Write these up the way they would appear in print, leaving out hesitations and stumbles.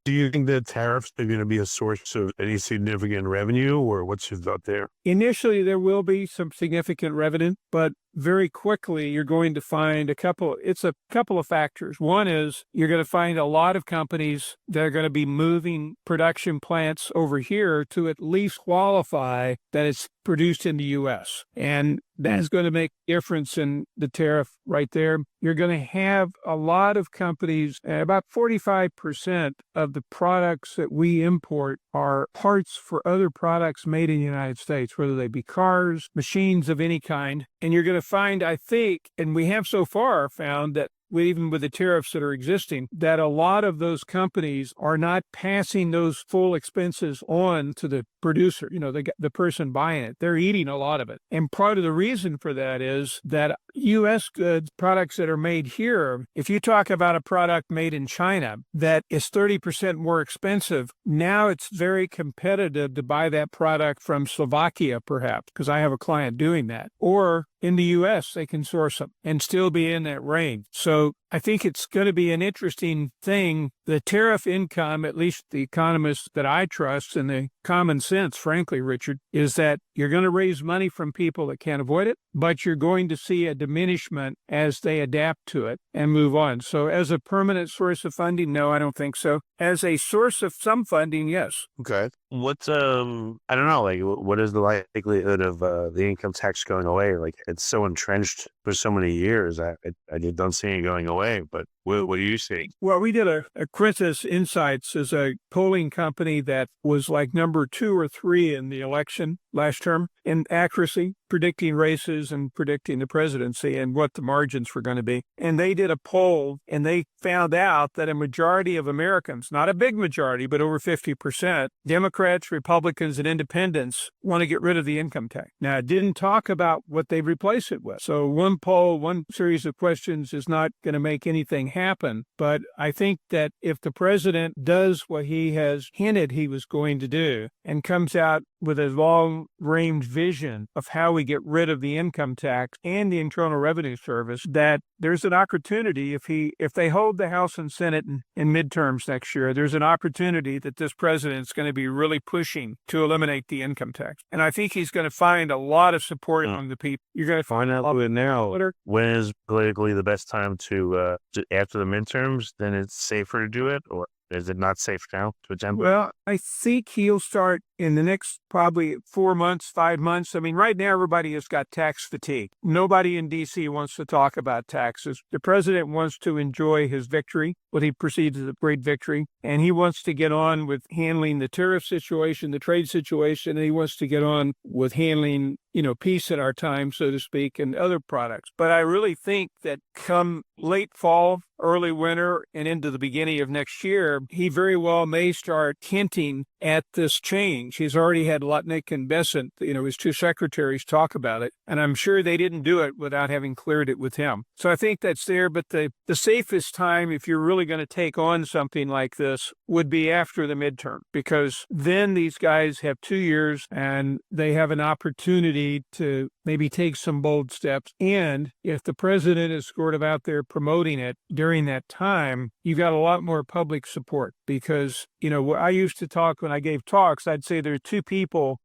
Do you think that tariffs are going to be a source of any significant revenue, or what's your thought there? Initially, there will be some significant revenue, but very quickly you're going to find it's a couple of factors. One is you're going to find a lot of companies that are going to be moving production plants over here to at least qualify that it's produced in the U.S. And that's going to make a difference in the tariff right there. You're going to have a lot of companies, about 45% of the products that we import are parts for other products made in the United States, whether they be cars, machines of any kind. And you're going to find, I think, and we have so far found that even with the tariffs that are existing, that a lot of those companies are not passing those full expenses on to the producer, the person buying it. They're eating a lot of it. And part of the reason for that is that U.S. goods, products that are made here, if you talk about a product made in China that is 30% more expensive, now it's very competitive to buy that product from Slovakia, perhaps, because I have a client doing that. Or in the U.S., they can source them and still be in that range. So I think it's going to be an interesting thing. The tariff income, at least the economists that I trust and the common sense, frankly, Richard, is that you're going to raise money from people that can't avoid it, but you're going to see a diminishment as they adapt to it and move on. So as a permanent source of funding, no, I don't think so. As a source of some funding, yes. Okay. What's I don't know, like what is the likelihood of the income tax going away? Like it's so entrenched for so many years. I just don't see it going away. But what do you see? Well, we did a Quintus Insights is a polling company that was like number 2 or 3 in the election last term in accuracy, predicting races and predicting the presidency and what the margins were going to be. And they did a poll and they found out that a majority of Americans, not a big majority, but over 50%, Democrats, Republicans, and independents want to get rid of the income tax. Now, it didn't talk about what they replace it with. So one poll, one series of questions is not going to make anything happen. But I think that if the president does what he has hinted he was going to do and comes out with a long-range vision of how we get rid of the income tax and the Internal Revenue Service, that there's an opportunity if they hold the House and Senate in midterms next year, there's an opportunity that this president's going to be really pushing to eliminate the income tax. And I think he's going to find a lot of support among the people. You're going to find out now. When is politically the best time to after the midterms? Then it's safer to do it, or is it not safe now to attempt? Well, I think he'll start in the next probably 4 months, 5 months. I mean, right now, everybody has got tax fatigue. Nobody in D.C. wants to talk about taxes. The president wants to enjoy his victory, what he perceives as a great victory, and he wants to get on with handling the tariff situation, the trade situation, and he wants to get on with handling, peace in our time, so to speak, and other products. But I really think that come late fall, early winter, and into the beginning of next year, he very well may start hinting at this change. He's already had Lutnick and Bessent, his 2 secretaries, talk about it, and I'm sure they didn't do it without having cleared it with him. So I think that's there, but the safest time, if you're really going to take on something like this, would be after the midterm, because then these guys have 2 years and they have an opportunity to maybe take some bold steps. And if the president is sort of out there promoting it during that time, you've got a lot more public support because, I used to talk when I gave talks, I'd say there are 2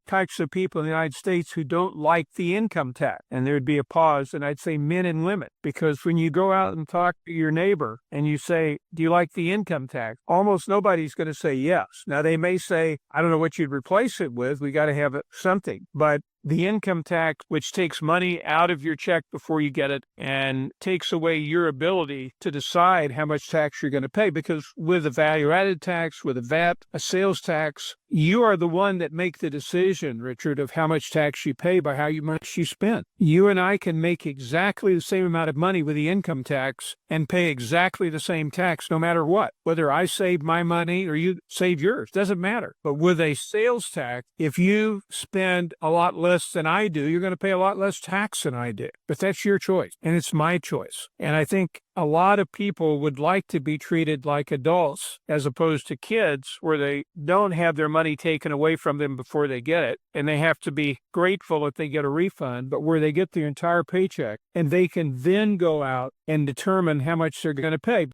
types of people in the United States who don't like the income tax. And there'd be a pause and I'd say men and women, because when you go out and talk to your neighbor and you say, do you like the income tax? Almost nobody's going to say yes. Now they may say, I don't know what you'd replace it with. We got to have something, but the income tax, which takes money out of your check before you get it and takes away your ability to decide how much tax you're going to pay. Because with a value-added tax, with a VAT, a sales tax, you are the one that make the decision, Richard, of how much tax you pay by how much you spend. You and I can make exactly the same amount of money with the income tax and pay exactly the same tax no matter what. Whether I save my money or you save yours, doesn't matter. But with a sales tax, if you spend a lot less than I do, you're going to pay a lot less tax than I do. But that's your choice, and it's my choice. And I think a lot of people would like to be treated like adults as opposed to kids, where they don't have their money taken away from them before they get it, and they have to be grateful if they get a refund, but where they get their entire paycheck and they can then go out and determine how much they're going to pay.